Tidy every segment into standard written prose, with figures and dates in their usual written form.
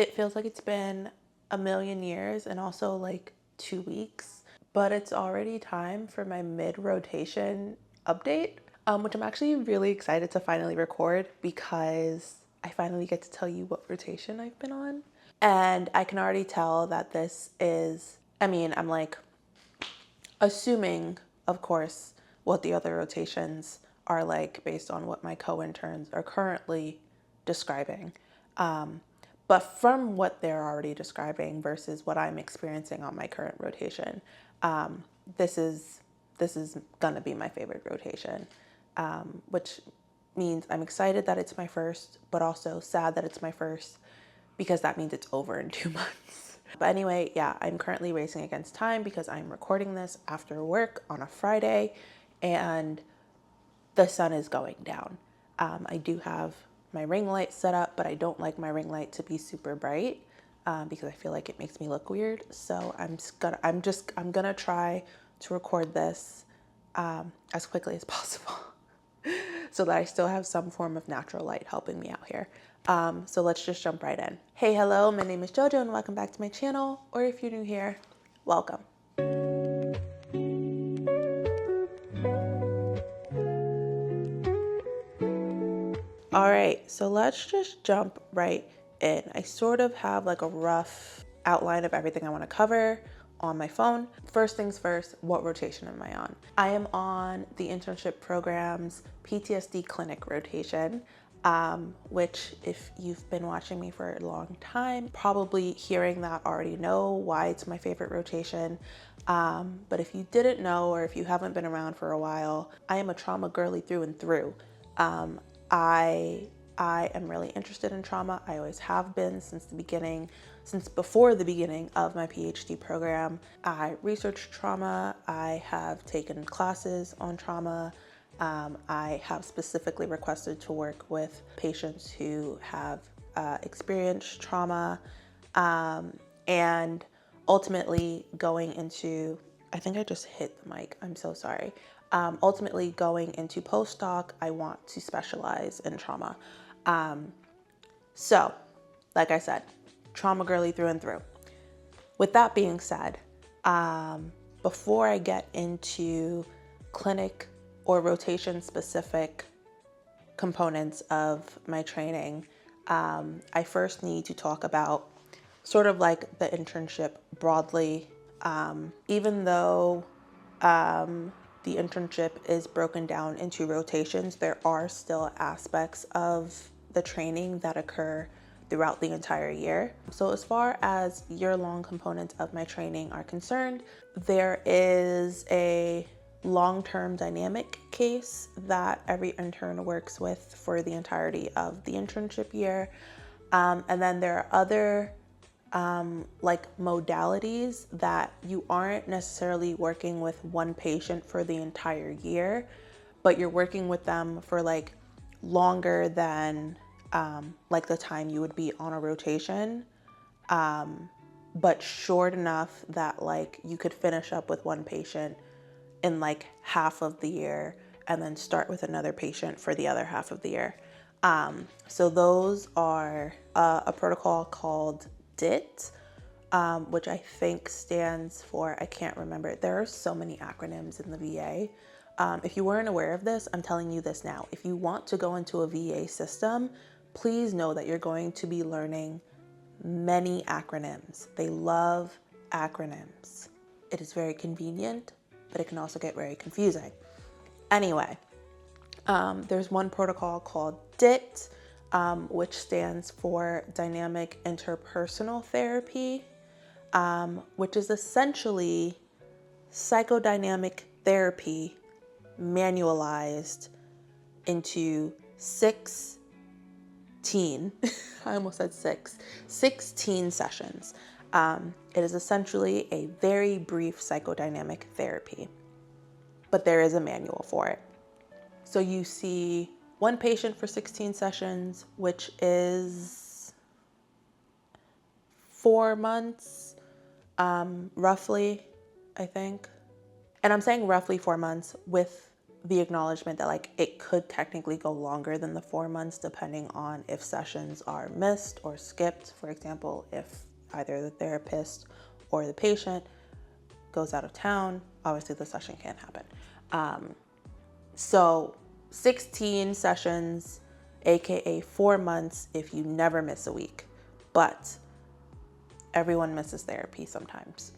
It feels like it's been a million years and also like 2 weeks, but it's already time for my mid-rotation update, which I'm actually really excited to finally record because I finally get to tell you what rotation I've been on. And I can already tell that this is, I'm like assuming, of course, what the other rotations are like based on what my co-interns are currently describing. But from what they're already describing versus what I'm experiencing on my current rotation, this is gonna be my favorite rotation, which means I'm excited that it's my first, but also sad that it's my first because that means it's over in 2 months. But anyway, yeah, I'm currently racing against time because I'm recording this after work on a Friday and the sun is going down. I do have my ring light set up, but I don't like my ring light to be super bright because I feel like it makes me look weird. So I'm gonna try to record this as quickly as possible so that I still have some form of natural light helping me out here. So let's just jump right in. Hey, hello, my name is JoJo and welcome back to my channel, or if you're new here, welcome. All right, so let's just jump right in. I sort of have like a rough outline of everything I want to cover on my phone. First things first, what rotation am I on? I am on the internship program's PTSD clinic rotation, which if you've been watching me for a long time, probably hearing that already know why it's my favorite rotation. But if you didn't know, or if you haven't been around for a while, I am a trauma girly through and through. I am really interested in trauma. I always have been since before the beginning of my PhD program. I researched trauma. I have taken classes on trauma. I have specifically requested to work with patients who have experienced trauma, and ultimately going into, I think I just hit the mic, I'm so sorry. Ultimately going into postdoc, I want to specialize in trauma. So, like I said, trauma girly through and through. With that being said, before I get into clinic or rotation specific components of my training, I first need to talk about sort of like the internship broadly. Even though the internship is broken down into rotations, there are still aspects of the training that occur throughout the entire year. So as far as year-long components of my training are concerned, there is a long-term dynamic case that every intern works with for the entirety of the internship year. And then there are other like modalities that you aren't necessarily working with one patient for the entire year, but you're working with them for like longer than like the time you would be on a rotation, but short enough that like you could finish up with one patient in like half of the year and then start with another patient for the other half of the year. So those are a protocol called DIT, which I think stands for, I can't remember. There are so many acronyms in the VA. If you weren't aware of this, I'm telling you this now. If you want to go into a VA system, please know that you're going to be learning many acronyms. They love acronyms. It is very convenient, but it can also get very confusing. Anyway, there's one protocol called DIT, which stands for Dynamic Interpersonal Therapy, which is essentially psychodynamic therapy manualized into 16 sessions. It is essentially a very brief psychodynamic therapy, but there is a manual for it. So you see one patient for 16 sessions, which is 4 months, roughly, I think. And I'm saying roughly 4 months with the acknowledgement that like it could technically go longer than the 4 months depending on if sessions are missed or skipped. For example, if either the therapist or the patient goes out of town, obviously the session can't happen. So 16 sessions, aka 4 months if you never miss a week, but everyone misses therapy sometimes.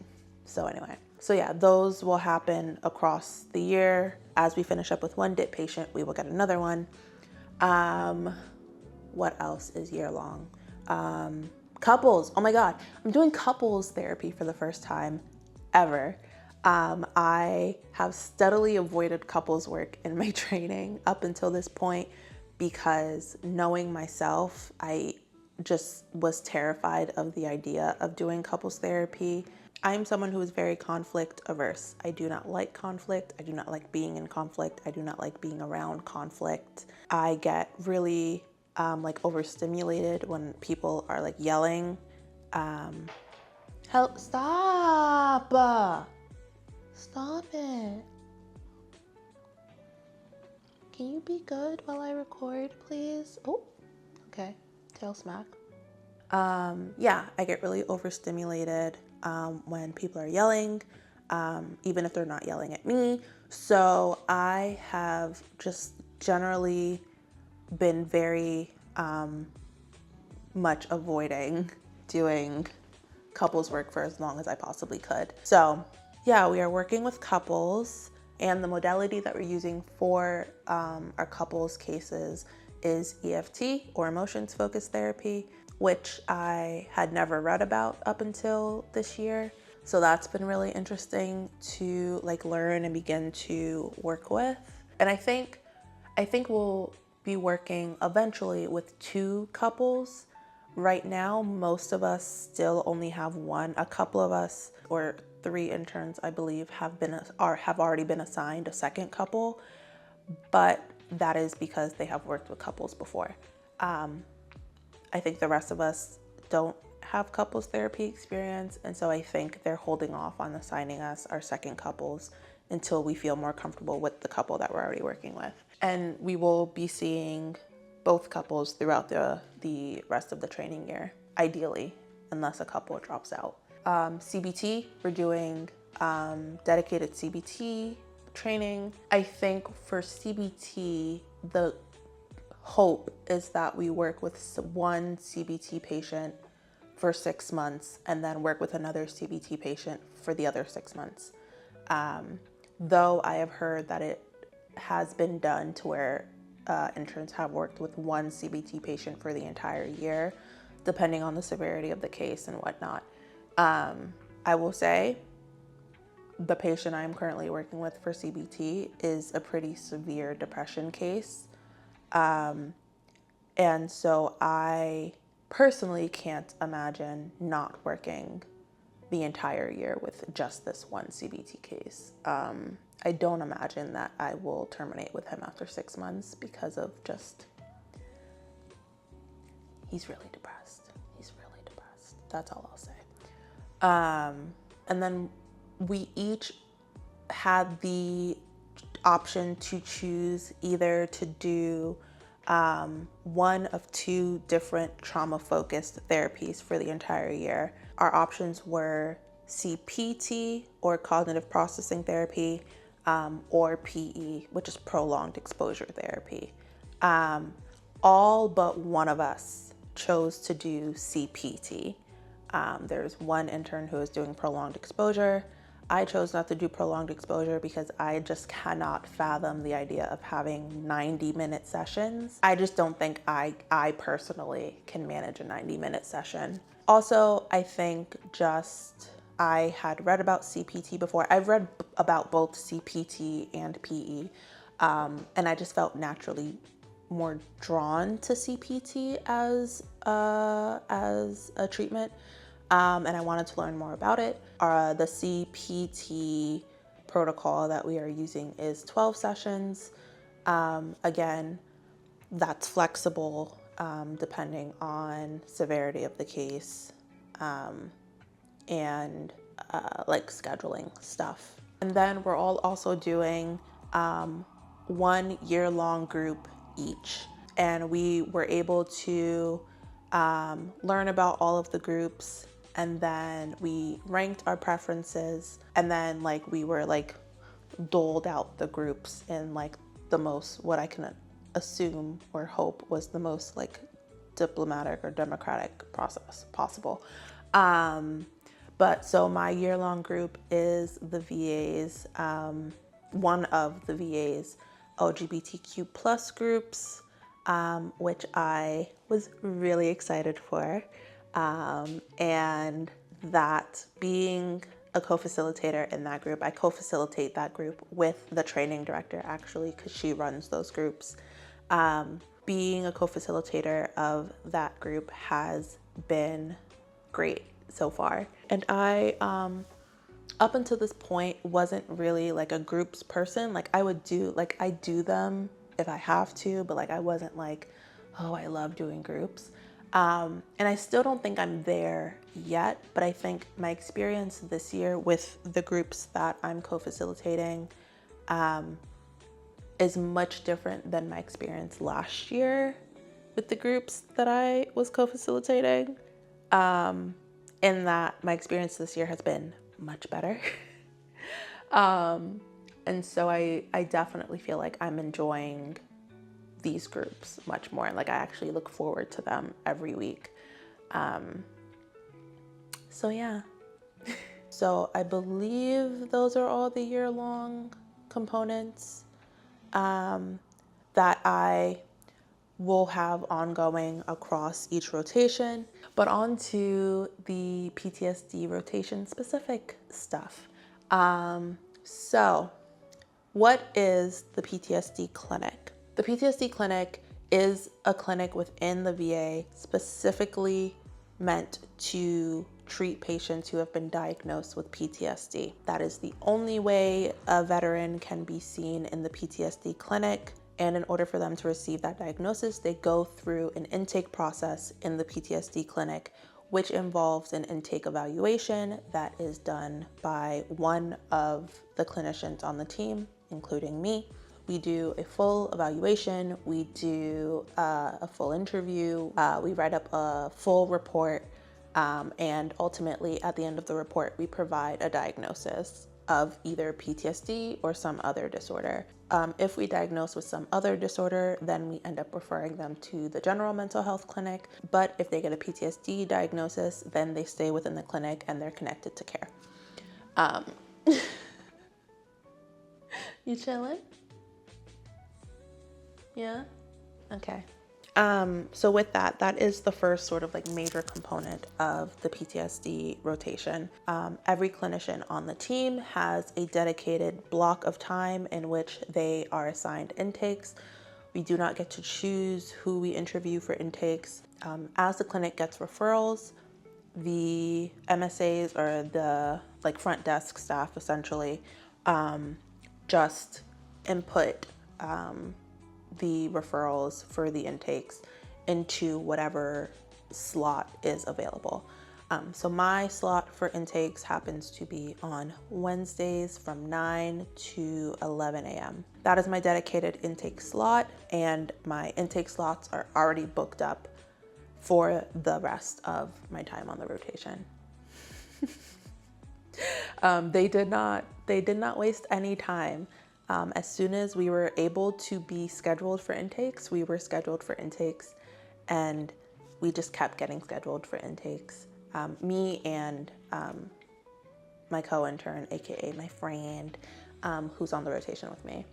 So anyway, so yeah, those will happen across the year. As we finish up with one DIP patient, we will get another one. What else is year long? Couples, oh my God, I'm doing couples therapy for the first time ever. I have steadily avoided couples work in my training up until this point because knowing myself, I just was terrified of the idea of doing couples therapy. I'm someone who is very conflict averse. I do not like conflict. I do not like being in conflict. I do not like being around conflict. I get really like overstimulated when people are like yelling. Help, stop. Stop it. Can you be good while I record, please? Oh, okay, tail smack. Yeah, I get really overstimulated when people are yelling, even if they're not yelling at me. So I have just generally been very much avoiding doing couples work for as long as I possibly could. So yeah, we are working with couples, and the modality that we're using for our couples cases is EFT, or emotions focused therapy, which I had never read about up until this year. So that's been really interesting to like learn and begin to work with. And I think we'll be working eventually with 2 couples. Right now, most of us still only have 1. A couple of us, or 3 interns, I believe, have already been assigned a second couple, but that is because they have worked with couples before. I think the rest of us don't have couples therapy experience, and so I think they're holding off on assigning us our second couples until we feel more comfortable with the couple that we're already working with. And we will be seeing both couples throughout the rest of the training year, ideally, unless a couple drops out. CBT, we're doing dedicated CBT training. I think for CBT, the hope is that we work with 1 CBT patient for 6 months and then work with another CBT patient for the other 6 months. Though I have heard that it has been done to where interns have worked with 1 CBT patient for the entire year, depending on the severity of the case and whatnot. I will say the patient I'm currently working with for CBT is a pretty severe depression case. And so I personally can't imagine not working the entire year with just this 1 CBT case. I don't imagine that I will terminate with him after 6 months because of just, he's really depressed. He's really depressed. That's all I'll say. And then we each had the option to choose either to do one of 2 different trauma-focused therapies for the entire year. Our options were CPT, or cognitive processing therapy, or PE, which is prolonged exposure therapy. All but one of us chose to do CPT. There's 1 intern who is doing prolonged exposure. I chose not to do prolonged exposure because I just cannot fathom the idea of having 90-minute sessions. I just don't think I personally can manage a 90-minute session. Also, I think just I had read about CPT before. I've read about both CPT and PE, and I just felt naturally more drawn to CPT as a treatment. And I wanted to learn more about it. The CPT protocol that we are using is 12 sessions. Again, that's flexible depending on severity of the case and like scheduling stuff. And then we're all also doing one year-long group each. And we were able to learn about all of the groups, and then we ranked our preferences, and then like we were like doled out the groups in like the most, what I can assume or hope was the most like diplomatic or democratic process possible. But so my year-long group is the VA's, one of the VA's LGBTQ plus groups, which I was really excited for. And that being a co-facilitator in that group, I co-facilitate that group with the training director actually, because she runs those groups. Being a co-facilitator of that group has been great so far. And I, up until this point, wasn't really like a groups person. Like I do them if I have to, but like I wasn't like, oh, I love doing groups. And I still don't think I'm there yet, but I think my experience this year with the groups that I'm co-facilitating is much different than my experience last year with the groups that I was co-facilitating. In that my experience this year has been much better. And so I definitely feel like I'm enjoying these groups much more. Like I actually look forward to them every week. So yeah. So I believe those are all the year-long components that I will have ongoing across each rotation. But on to the PTSD rotation specific stuff. So what is the PTSD clinic? The PTSD clinic is a clinic within the VA specifically meant to treat patients who have been diagnosed with PTSD. That is the only way a veteran can be seen in the PTSD clinic. And in order for them to receive that diagnosis, they go through an intake process in the PTSD clinic, which involves an intake evaluation that is done by one of the clinicians on the team, including me. We do a full evaluation, we do a full interview, we write up a full report, and ultimately at the end of the report, we provide a diagnosis of either PTSD or some other disorder. If we diagnose with some other disorder, then we end up referring them to the general mental health clinic. But if they get a PTSD diagnosis, then they stay within the clinic and they're connected to care. You chilling? Yeah? Okay. So with that, that is the first sort of like major component of the PTSD rotation. Every clinician on the team has a dedicated block of time in which they are assigned intakes. We do not get to choose who we interview for intakes. As the clinic gets referrals, the MSAs or the like front desk staff essentially just input the referrals for the intakes into whatever slot is available. So my slot for intakes happens to be on Wednesdays from 9 to 11 a.m. That is my dedicated intake slot, and my intake slots are already booked up for the rest of my time on the rotation. They did not waste any time. As soon as we were able to be scheduled for intakes, we were scheduled for intakes, and we just kept getting scheduled for intakes. Me and my co-intern, aka my friend, who's on the rotation with me,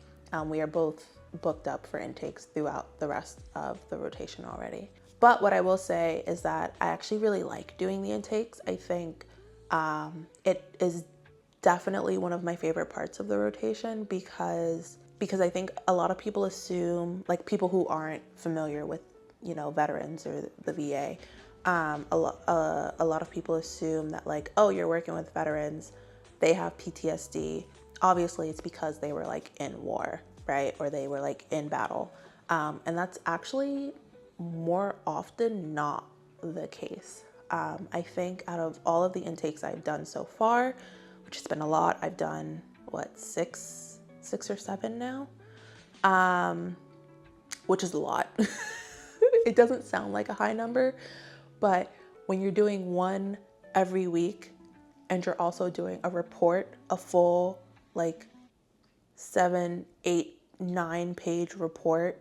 we are both booked up for intakes throughout the rest of the rotation already. But what I will say is that I actually really like doing the intakes. I think it is definitely one of my favorite parts of the rotation because I think a lot of people assume, like people who aren't familiar with, you know, veterans or the VA, a lot of people assume that like, oh, you're working with veterans, they have PTSD. Obviously it's because they were like in war, right? Or they were like in battle. And that's actually more often not the case. I think out of all of the intakes I've done so far, which has been a lot, I've done what, six or seven now. which is a lot. It doesn't sound like a high number, but when you're doing one every week and you're also doing a report, a full like 7, 8, 9-page report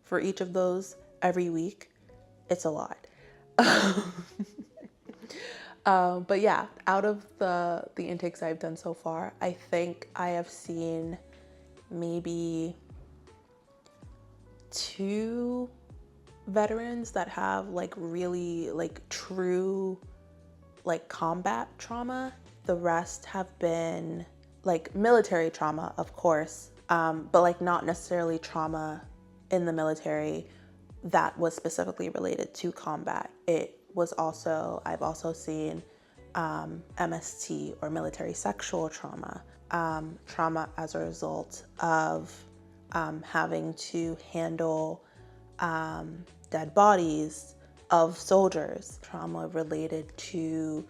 for each of those every week, it's a lot. But yeah, out of the intakes I've done so far, I think I have seen maybe 2 veterans that have like really like true like combat trauma. The rest have been like military trauma, of course, but like not necessarily trauma in the military that was specifically related to combat. It was also, I've also seen MST or military sexual trauma, trauma as a result of having to handle dead bodies of soldiers, trauma related to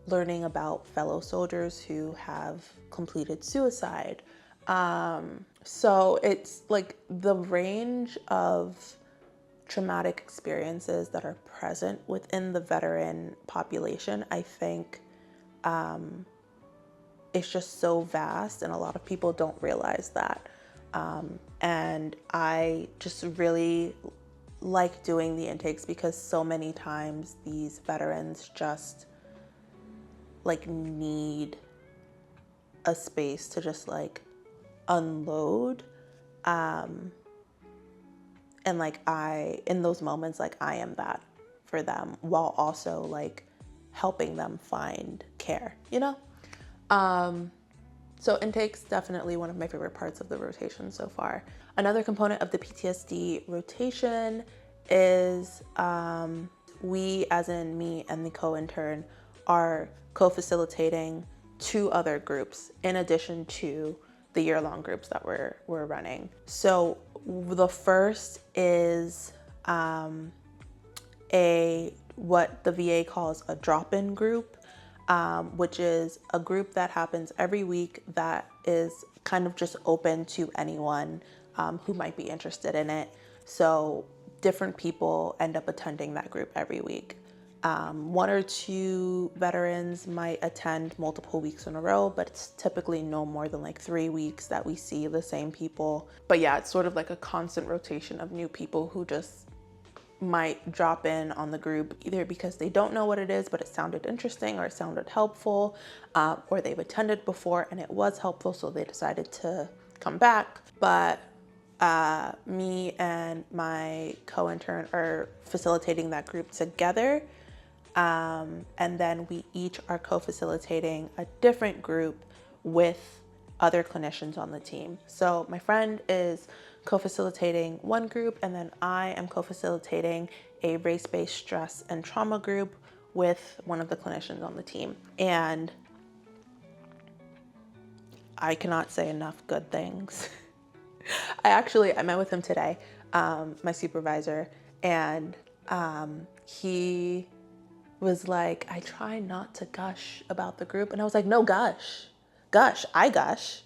learning about fellow soldiers who have completed suicide. So it's like the range of traumatic experiences that are present within the veteran population, I think it's just so vast, and a lot of people don't realize that. And I just really like doing the intakes because so many times these veterans just like need a space to just like unload. And like in those moments, like I am that for them while also like helping them find care, you know? So intake's definitely one of my favorite parts of the rotation so far. Another component of the PTSD rotation is we, as in me and the co-intern, are co-facilitating 2 other groups in addition to the year-long groups that we're running. So the first is what the VA calls a drop-in group, which is a group that happens every week that is kind of just open to anyone who might be interested in it. So different people end up attending that group every week. 1 or 2 veterans might attend multiple weeks in a row, but it's typically no more than like 3 weeks that we see the same people. But yeah, it's sort of like a constant rotation of new people who just might drop in on the group, either because they don't know what it is, but it sounded interesting or it sounded helpful, or they've attended before and it was helpful, so they decided to come back. But me and my co-intern are facilitating that group together. And then we each are co-facilitating a different group with other clinicians on the team. So my friend is co-facilitating one group, and then I am co-facilitating a race-based stress and trauma group with one of the clinicians on the team. And I cannot say enough good things. I met with him today, my supervisor, and he was like, I try not to gush about the group. And I was like, no, gush. I gush.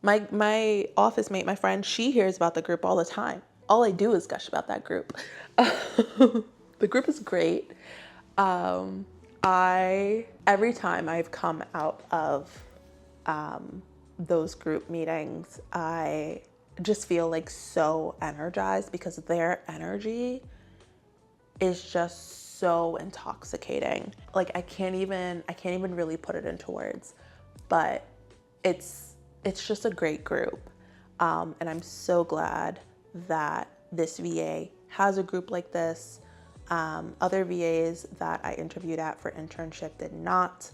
My office mate, my friend, she hears about the group all the time. All I do is gush about that group. The group is great. Every time I've come out of those group meetings, I just feel like so energized because their energy is just so intoxicating. Like I can't even really put it into words, but it's just a great group. And I'm so glad that this VA has a group like this. Other VAs that I interviewed at for internship did not.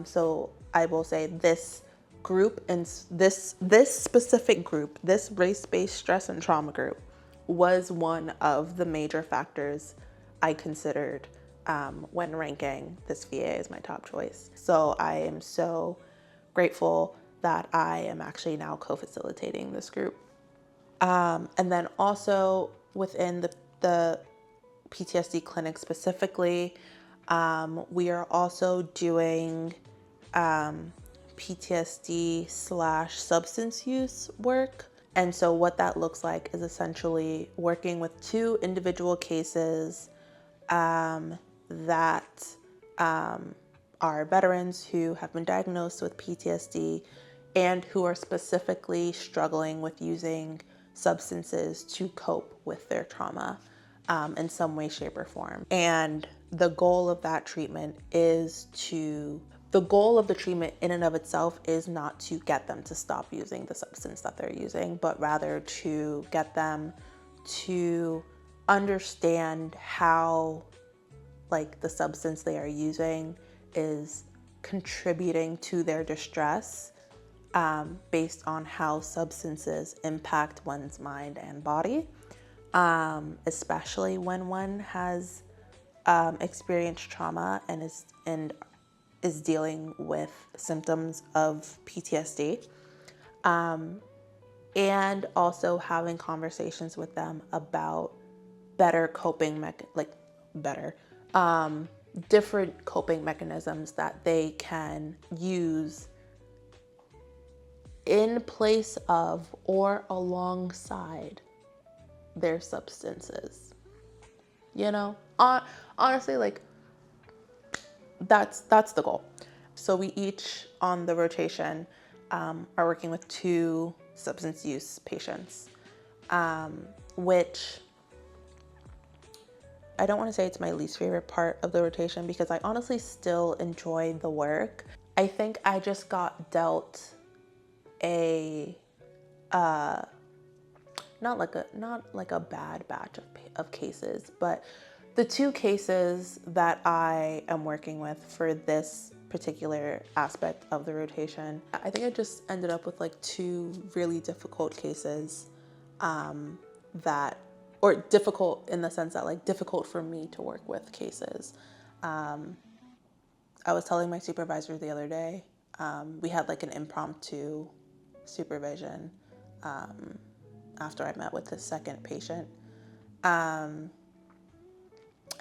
So I will say this group and this specific group, this race-based stress and trauma group, was one of the major factors I considered when ranking this VA as my top choice. So I am so grateful that I am actually now co-facilitating this group. And then also within the PTSD clinic specifically, we are also doing PTSD/substance use work. And so what that looks like is essentially working with 2 individual cases that are veterans who have been diagnosed with PTSD and who are specifically struggling with using substances to cope with their trauma in some way, shape, or form. And the goal of that treatment is the goal of the treatment in and of itself is not to get them to stop using the substance that they're using, but rather to get them to understand how like the substance they are using is contributing to their distress based on how substances impact one's mind and body, especially when one has experienced trauma and is dealing with symptoms of PTSD, and also having conversations with them about better coping different coping mechanisms that they can use in place of or alongside their substances. You know, honestly, like that's the goal. So we each on the rotation are working with 2 substance use patients, which I don't want to say it's my least favorite part of the rotation because I honestly still enjoy the work. I think I just got dealt a not like a bad batch of cases, but the 2 cases that I am working with for this particular aspect of the rotation, I think I just ended up with like 2 really difficult cases or difficult in the sense that like difficult for me to work with cases. I was telling my supervisor the other day, we had like an impromptu supervision after I met with the second patient.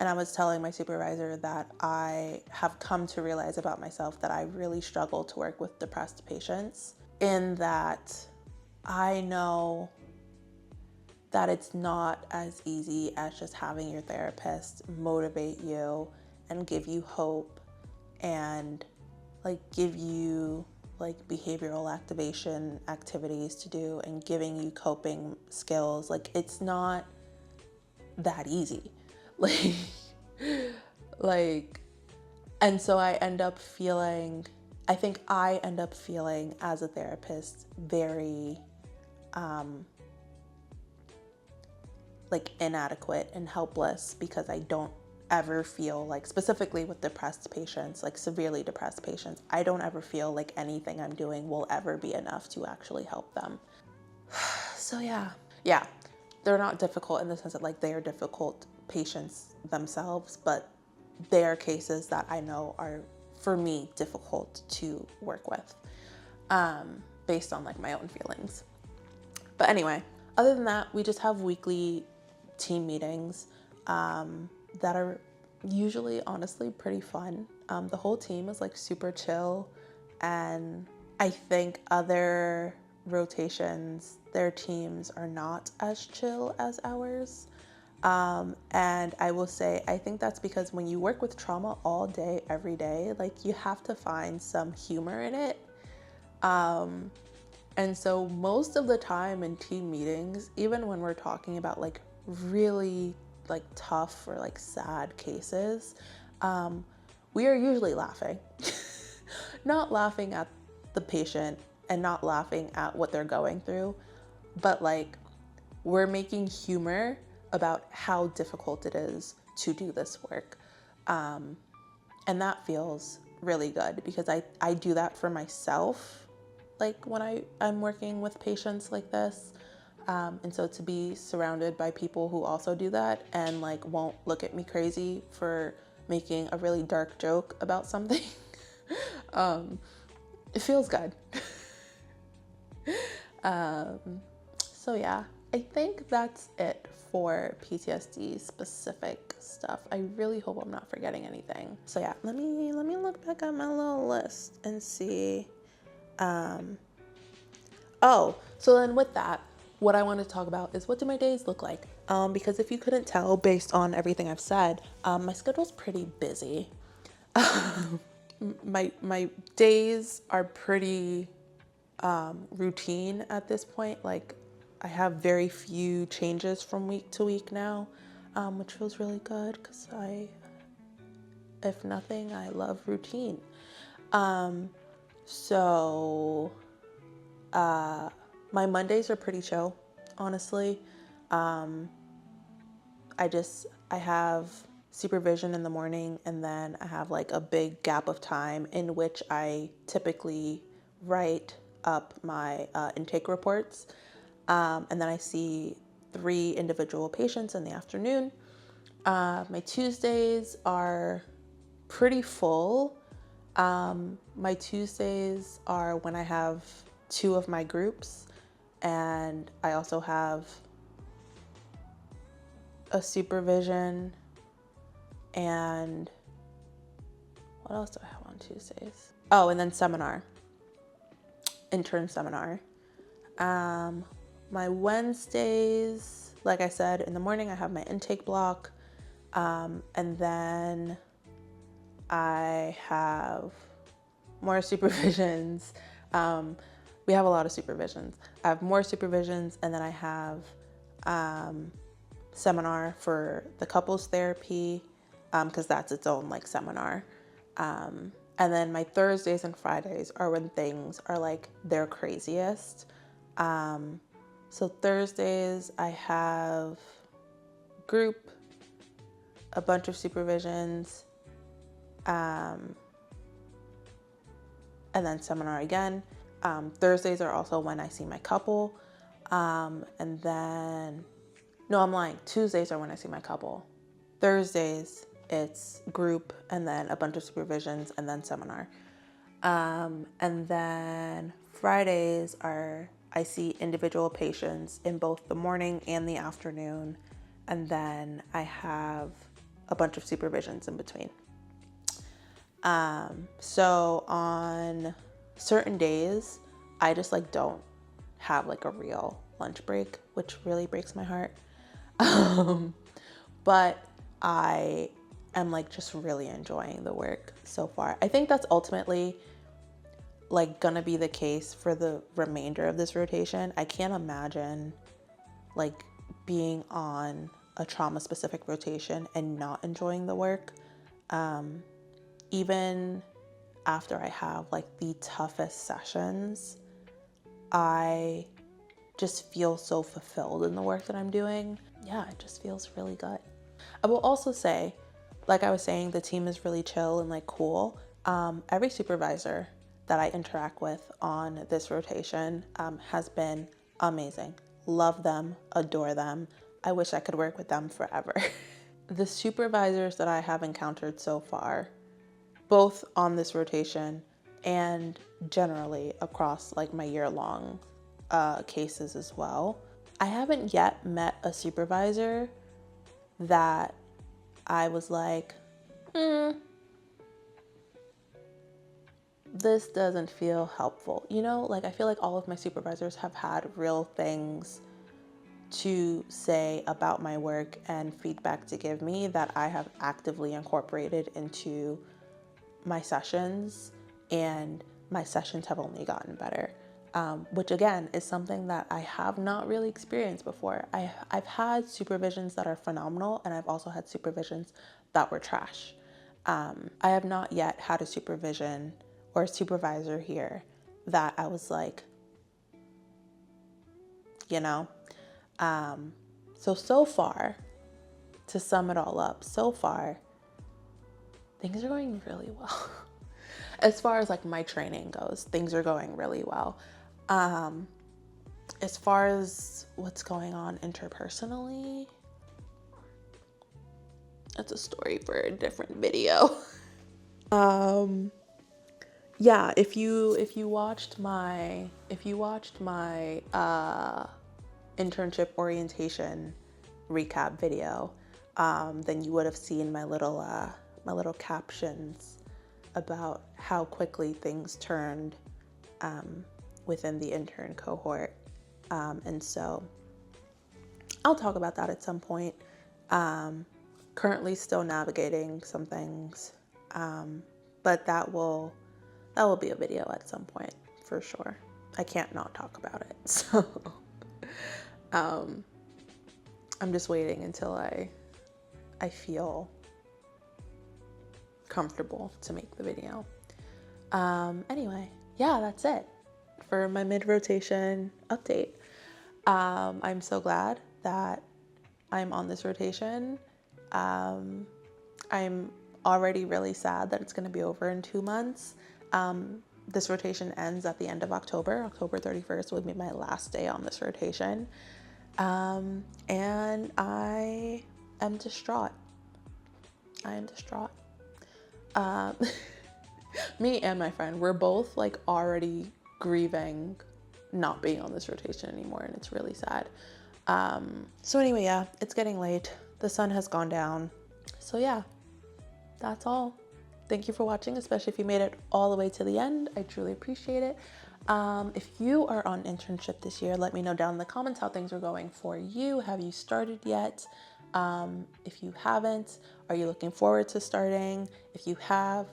And I was telling my supervisor that I have come to realize about myself that I really struggle to work with depressed patients, in that I know that it's not as easy as just having your therapist motivate you and give you hope and like give you like behavioral activation activities to do and giving you coping skills. Like it's not that easy. And so I end up feeling as a therapist very like inadequate and helpless, because I don't ever feel like, specifically with depressed patients, like severely depressed patients, I don't ever feel like anything I'm doing will ever be enough to actually help them. So yeah, they're not difficult in the sense that like they are difficult patients themselves, but they are cases that I know are, for me, difficult to work with, based on like my own feelings. But anyway, other than that, we just have weekly team meetings that are usually honestly pretty fun. The whole team is like super chill, and I think other rotations, their teams are not as chill as ours. And I will say, I think that's because when you work with trauma all day, every day, like you have to find some humor in it. And so most of the time in team meetings, even when we're talking about like really like tough or like sad cases, we are usually laughing. Not laughing at the patient and not laughing at what they're going through, but like we're making humor about how difficult it is to do this work. And that feels really good, because I do that for myself, like when I'm working with patients like this. And so to be surrounded by people who also do that and like won't look at me crazy for making a really dark joke about something, it feels good. So yeah, I think that's it for PTSD specific stuff. I really hope I'm not forgetting anything. So yeah, let me look back at my little list and see. Oh, so then with that, what I want to talk about is what do my days look like? Because if you couldn't tell based on everything I've said, my schedule's pretty busy. My days are pretty routine at this point. Like, I have very few changes from week to week now, which feels really good because if nothing, I love routine. So my Mondays are pretty chill, honestly. I have supervision in the morning, and then I have like a big gap of time in which I typically write up my intake reports. And then I see 3 individual patients in the afternoon. My Tuesdays are pretty full. My Tuesdays are when I have 2 of my groups, and I also have a supervision, and what else do I have on Tuesdays? Oh, and then intern seminar. My Wednesdays, like I said, in the morning I have my intake block, and then I have more supervisions. We have a lot of supervisions. I have more supervisions, and then I have seminar for the couples therapy, because that's its own like seminar. And then my Thursdays and Fridays are when things are like their craziest. So Thursdays I have group, a bunch of supervisions, and then seminar again. Thursdays are also when I see my couple. And then, no, I'm lying. Tuesdays are when I see my couple. Thursdays, it's group, and then a bunch of supervisions, and then seminar. And then Fridays I see individual patients in both the morning and the afternoon. And then I have a bunch of supervisions in between. So on certain days, I just like don't have like a real lunch break, which really breaks my heart. But I am like just really enjoying the work so far. I think that's ultimately like gonna be the case for the remainder of this rotation. I can't imagine like being on a trauma specific rotation and not enjoying the work. Even after I have like the toughest sessions, I just feel so fulfilled in the work that I'm doing. Yeah, it just feels really good. I will also say, like I was saying, the team is really chill and like cool. Every supervisor that I interact with on this rotation has been amazing. Love them, adore them. I wish I could work with them forever. The supervisors that I have encountered so far, both on this rotation and generally across like my year-long cases as well, I haven't yet met a supervisor that I was like, this doesn't feel helpful. You know, like I feel like all of my supervisors have had real things to say about my work and feedback to give me that I have actively incorporated into my sessions, and my sessions have only gotten better. Which again is something that I have not really experienced before. I've had supervisions that are phenomenal, and I've also had supervisions that were trash. I have not yet had a supervision or a supervisor here that I was like, you know? So far, to sum it all up, so far, things are going really well. As far as like my training goes, things are going really well. As far as what's going on interpersonally, that's a story for a different video. Yeah, if you watched my internship orientation recap video, then you would have seen my little captions about how quickly things turned within the intern cohort. And so I'll talk about that at some point. Currently still navigating some things, but that will be a video at some point for sure. I can't not talk about it. So I'm just waiting until I feel comfortable to make the video. Anyway, yeah, that's it for my mid-rotation update. I'm so glad that I'm on this rotation. I'm already really sad that it's going to be over in 2 months. This rotation ends at the end of October. October 31st will be my last day on this rotation. And I am distraught. Me and my friend, we're both like already grieving not being on this rotation anymore, and it's really sad. So anyway, yeah, it's getting late. The sun has gone down. So yeah, that's all. Thank you for watching, especially if you made it all the way to the end. I truly appreciate it. If you are on internship this year, let me know down in the comments how things are going for you. Have you started yet? If you haven't, are you looking forward to starting? If you have,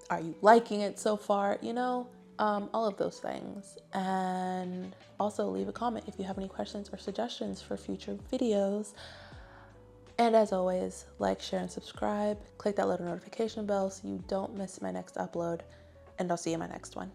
are you liking it so far? You know, all of those things. And also leave a comment if you have any questions or suggestions for future videos. And as always, like, share, and subscribe. Click that little notification bell so you don't miss my next upload. And I'll see you in my next one.